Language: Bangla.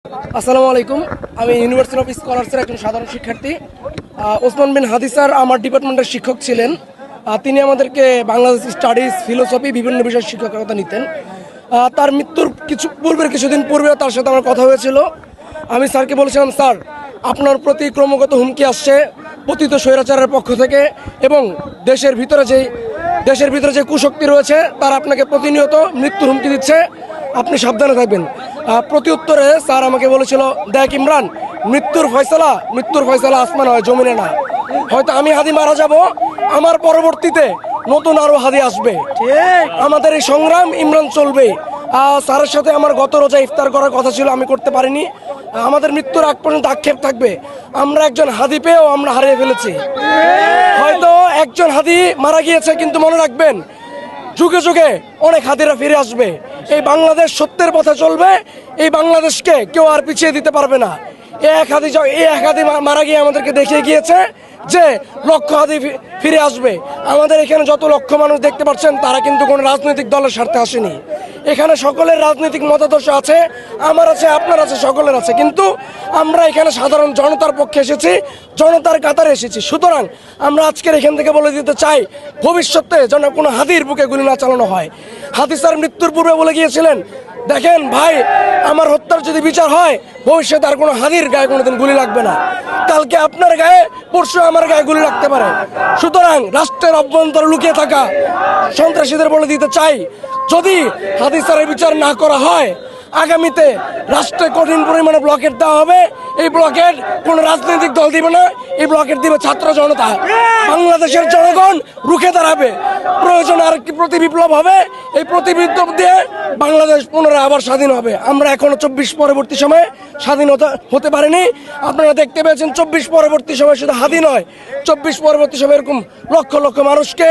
আসসালামু আলাইকুম। আমি ইউনিভার্সিটি অফ স্কলার্সের একজন সাধারণ শিক্ষার্থী। ওসমান বিন হাদি স্যার আমার ডিপার্টমেন্টের শিক্ষক ছিলেন। তিনি আমাদেরকে বাংলাদেশ স্টাডিজ, ফিলোসফি বিভিন্ন বিষয়ে শিক্ষকতা নিতেন। তার মৃত্যুর কিছুদিন পূর্বে তার সাথে আমার কথা হয়েছিল। আমি স্যারকে বলেছিলাম, স্যার আপনার প্রতি ক্রমাগত হুমকি আসছে পতিত স্বৈরাচারের পক্ষ থেকে, এবং দেশের ভিতরে যে কুশক্তি রয়েছে তারা আপনাকে প্রতিনিয়ত মৃত্যুর হুমকি দিচ্ছে, আপনি সাবধানে থাকবেন। প্রতি উত্তরে স্যার আমাকে বলেছিল, দেখ ইমরান, মৃত্যুর ফয়সালা আসমানে হয়, জমিনে না। হয়তো আমি হাদি মারা যাব, আমার পরবর্তীতে নতুন আরো হাদি আসবে। আমাদের এই সংগ্রাম ইমরান চলবে। স্যারের সাথে আমার গত রোজা ইফতার করার কথা ছিল, আমি করতে পারিনি। আমাদের মৃত্যুর আগ পর্যন্ত আক্ষেপ থাকবে, আমরা একজন হাদি পেয়েও আমরা হারিয়ে ফেলেছি। হয়তো একজন হাদি মারা গিয়েছে, কিন্তু মনে রাখবেন যুগে যুগে অনেক হাদিরা ফিরে আসবে। এই বাংলাদেশ সত্যের পথে চলবে, এই বাংলাদেশকে কেউ আর পিছিয়ে দিতে পারবে না। এই এক হাদি মারা গিয়ে আমাদেরকে দেখিয়ে গিয়েছে যে লক্ষ হাদি ফিরে আসবে। আমাদের এখানে যত লক্ষ মানুষ দেখতে পাচ্ছেন, তারা কিন্তু কোনো রাজনৈতিক দলের স্বার্থে আসেনি। এখানে সকলের রাজনৈতিক মতাদর্শ আছে, আমার আছে, আপনার আছে, সকলের আছে, কিন্তু আমরা এখানে সাধারণ জনতার পক্ষে এসেছি, জনতার কাতারে এসেছি। সুতরাং আমরা আজকের এখান থেকে বলে দিতে চাই, ভবিষ্যতে যেন কোনো হাদির বুকে গুলি না চালানো হয়। হাদি স্যার মৃত্যুর পূর্বে বলে গিয়েছিলেন, দেখেন ভাই, আমার হত্যার যদি বিচার হয়, ভবিষ্যতে আর কোনো হাদির গায়ে কোনোদিন গুলি লাগবে না। কালকে আপনার গায়ে, পরশু আমার গায়ে গুলি লাগতে পারে। সুতরাং রাষ্ট্রের অভ্যন্তরে লুকিয়ে থাকা সন্ত্রাসীদের বলে দিতে চাই, যদি হাদি স্যারের বিচার না করা হয়, আগামীতে রাষ্ট্রে কঠিন পরিমাণে ব্লকেট দেওয়া হবে। এই ব্লকেট কোনো রাজনৈতিক দল দিবে না, এই ব্লকেট দিবে ছাত্র জনতা। বাংলাদেশের জনগণ রুখে দাঁড়াবে। প্রয়োজনে আরেকটি প্রতি বিপ্লব হবে, এই প্রতি বিপ্লব দিয়ে বাংলাদেশ পুনরায় আবার স্বাধীন হবে। আমরা এখনো 24 পরবর্তী সময়ে স্বাধীনতা হতে পারিনি। আপনারা দেখতে পেয়েছেন 24 পরবর্তী সময় শুধু হাদি নয়, 24 পরবর্তী সময় এরকম লক্ষ লক্ষ মানুষকে